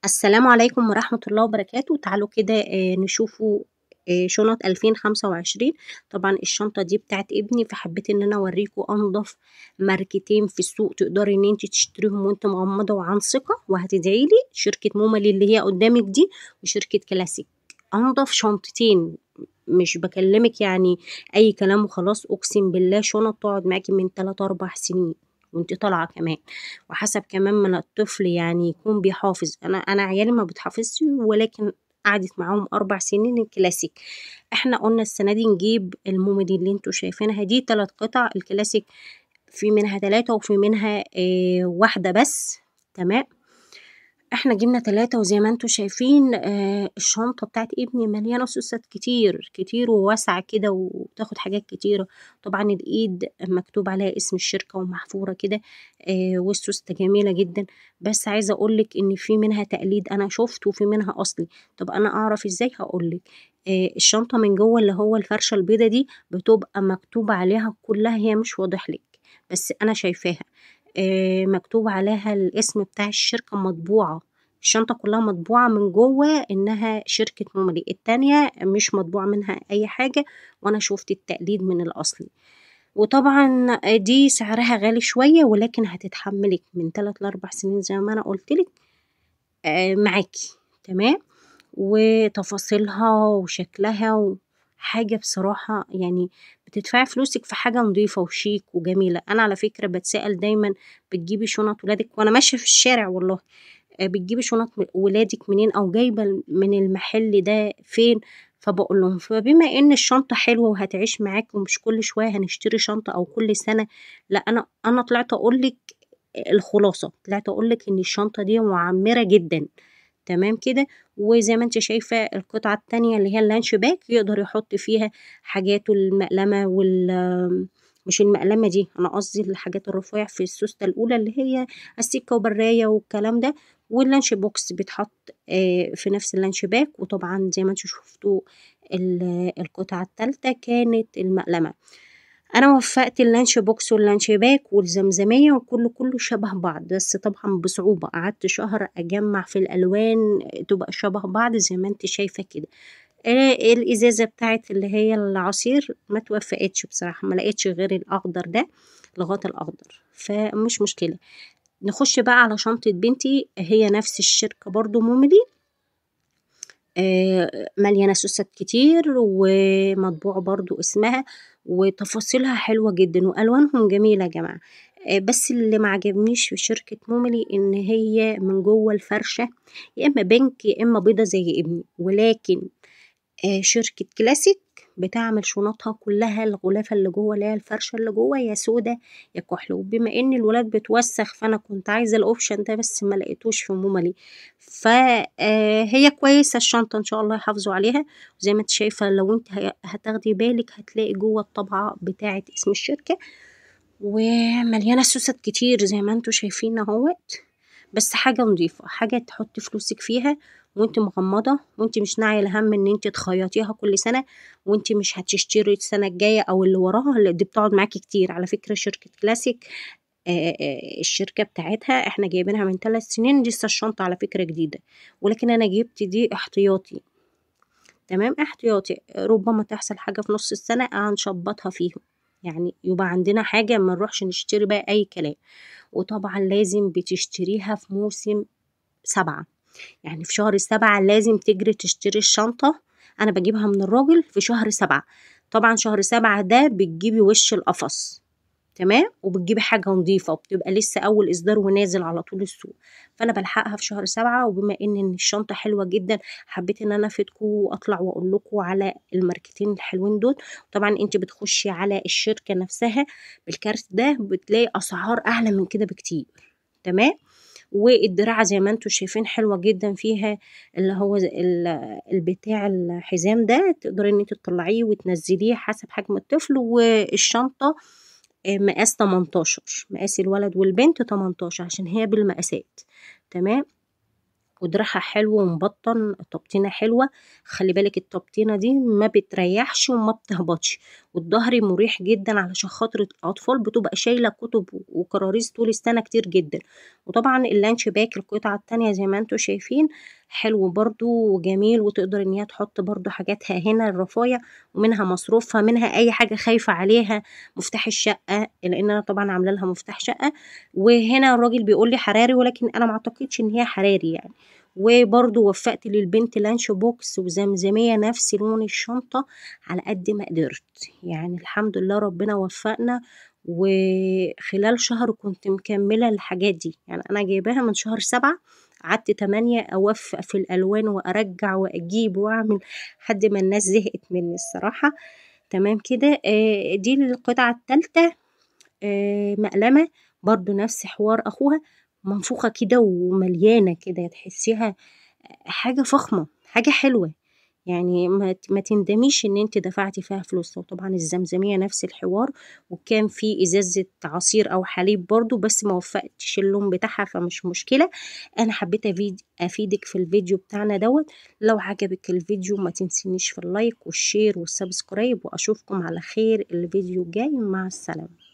السلام عليكم ورحمة الله وبركاته. تعالوا كده نشوفوا شنط 2025. طبعا الشنطة دي بتاعت ابني، فحبيت ان انا اوريكم انضف ماركتين في السوق تقدري ان انت تشتريهم وانت مغمضة وعن ثقة، وهتدعي لي شركة مومالي اللي هي قدامك دي وشركة كلاسيك. انضف شنطتين، مش بكلمك يعني اي كلام وخلاص، اقسم بالله شنط تقعد معاكي من 3 4 سنين وانت طالعة كمان. وحسب كمان من الطفل يعني يكون بيحافظ. انا عيالي ما بتحافظش، ولكن قعدت معاهم 4 سنين الكلاسيك. احنا قلنا السنة دي نجيب الموميدي اللي انتوا شايفينها دي 3 قطع الكلاسيك، في منها 3 وفي منها واحدة بس. تمام. احنا جبنا 3 وزي ما انتوا شايفين الشنطة بتاعت ابني مليانة سوست كتير كتير وواسعة كده وتاخد حاجات كتيرة. طبعا الايد مكتوب عليها اسم الشركة ومحفورة كده، والسوستة جميلة جدا. بس عايزة اقولك ان في منها تقليد انا شفت وفي منها اصلي. طب انا اعرف ازاي؟ هقولك. الشنطة من جوه اللي هو الفرشة البيضة دي بتبقى مكتوب عليها كلها، هي مش واضح لك بس انا شايفاها. مكتوب عليها الاسم بتاع الشركة مطبوعة. الشنطة كلها مطبوعة من جوه إنها شركة مومري، التانية مش مطبوع منها أي حاجة، وأنا شفت التقليد من الأصلي. وطبعا دي سعرها غالي شوية، ولكن هتتحملك من 3 ل4 سنين زي ما أنا قلتلك. معاكي. تمام. وتفاصيلها وشكلها حاجة بصراحة يعني بتدفعي فلوسك في حاجة نظيفة وشيك وجميلة. أنا على فكرة بتسأل دايما، بتجيبي شنط ولادك وأنا ماشية في الشارع والله، بتجيبي شنط ولادك منين أو جايبة من المحل ده فين؟ فبقول لهم فبما ان الشنطة حلوة وهتعيش معاك ومش كل شوية هنشتري شنطة او كل سنة. لا، انا طلعت اقولك الخلاصة، طلعت اقولك ان الشنطة دي معمرة جدا. تمام كده. وزي ما انت شايفة القطعة التانية اللي هي اللانش باك يقدر يحط فيها حاجاته المقلمة مش المقلمة دي، انا قصدي الحاجات الرفيع في السوستة الاولى اللي هي السكة وبراية والكلام ده. واللانش بوكس بيتحط في نفس اللانش باك. وطبعا زي ما انتوا شفتوا القطعة التالتة كانت المقلمة. انا وفقت اللانش بوكس واللانش باك والزمزمية وكله شبه بعض، بس طبعا بصعوبة قعدت شهر اجمع في الالوان تبقى شبه بعض زي ما انت شايفة كده. الازازة بتاعت اللي هي العصير ما توفقتش بصراحة، ما لقيتش غير الاخضر ده لغاية الاخضر، فمش مشكلة. نخش بقى على شنطة بنتي، هي نفس الشركة برضو موملي. مليانة سوست كتير ومطبوع برضو اسمها، وتفاصيلها حلوة جدا والوانهم جميلة يا جماعة. بس اللي ما عجبنيش في شركة موملي ان هي من جوه الفرشة يا اما بينك يا اما بيضة زي ابني، ولكن شركة كلاسيك بتعمل شنطها كلها الغلافة اللي جوه اللي هي الفرشة اللي جوه يا سودة يا كحل. وبما ان الولاد بتوسخ فانا كنت عايزة الاوبشن ده بس ما لقيتوش في مومالي. فهي كويسة الشنطة ان شاء الله يحافظوا عليها. وزي ما انت شايفة لو انت هتاخدي بالك هتلاقي جوه الطبعة بتاعة اسم الشركة، ومليانة سوست كتير زي ما انتوا شايفين اهوت. بس حاجة نظيفة، حاجة تحطي فلوسك فيها وانت مغمضة، وانت مش ناعية الهم ان انت تخيطيها كل سنة، وانت مش هتشتري السنة الجاية او اللي وراها. اللي دي بتقعد معاكي كتير على فكرة شركة كلاسيك. الشركة بتاعتها احنا جايبينها من 3 سنين، لسه الشنطة على فكرة جديدة، ولكن انا جبت دي احتياطي. تمام، احتياطي ربما تحصل حاجة في نص السنة هنشبطها فيهم، يعني يبقى عندنا حاجة ما نروحش نشتري بقى أي كلام. وطبعا لازم بتشتريها في موسم 7، يعني في شهر 7 لازم تجري تشتري الشنطة. أنا بجيبها من الراجل في شهر 7. طبعا شهر 7 ده بتجيبي وش القفص. تمام. وبتجيبي حاجة نظيفة وبتبقى لسه أول إصدار ونازل على طول السوق، فأنا بلحقها في شهر 7. وبما إن الشنطة حلوة جدا حبيت إن أنا أفيدكم وأطلع وأقول لكم على الماركتين الحلوين دول. طبعا أنت بتخشي على الشركة نفسها بالكارت ده بتلاقي أسعار أعلى من كده بكتير. تمام. والدراعة زي ما انتوا شايفين حلوة جدا فيها، اللي هو البتاع الحزام ده تقدري ان انت تطلعيه وتنزليه حسب حجم الطفل. والشنطة مقاس 18، مقاس الولد والبنت 18 عشان هي بالمقاسات. تمام. ودراعها حلو ومبطن، تبطينة حلوة. خلي بالك التبطينة دي ما بتريحش وما بتهبطش، والظهر مريح جدا علشان خاطر الأطفال بتبقى شايلة كتب وكراريس طول السنة كتير جدا. وطبعا اللانش باك القطعة التانية زي ما انتوا شايفين حلو برضو وجميل، وتقدر ان هي تحط برضو حاجاتها هنا الرفاية، ومنها مصروفها، منها اي حاجة خايفة عليها، مفتاح الشقة لان انا طبعا عاملة لها مفتاح شقة. وهنا الراجل بيقول لي حراري، ولكن انا ما اعتقدش ان هي حراري يعني. وبرضو وفقت للبنت لانش بوكس وزمزمية نفس لون الشنطة على قد ما قدرت. يعني الحمد لله ربنا وفقنا، وخلال شهر كنت مكملة الحاجات دي. يعني أنا جايباها من شهر 7، قعدت 8 أوفق في الألوان وأرجع وأجيب وأعمل لحد ما الناس زهقت مني الصراحة. تمام كده. دي القطعة التالتة. مقلمة برضو نفس حوار أخوها، منفوخة كده ومليانة كده، تحسيها حاجة فخمة، حاجة حلوة. يعني ما تندميش ان انت دفعتي فيها فلوس. وطبعا الزمزمية نفس الحوار، وكان في ازازة عصير او حليب برضو، بس ما وفقتش اللون بتاعها فمش مشكلة. انا حبيت افيدك في الفيديو بتاعنا دوت. لو عجبك الفيديو ما تنسينيش في اللايك والشير والسبسكرايب، واشوفكم على خير الفيديو الجاي. مع السلامة.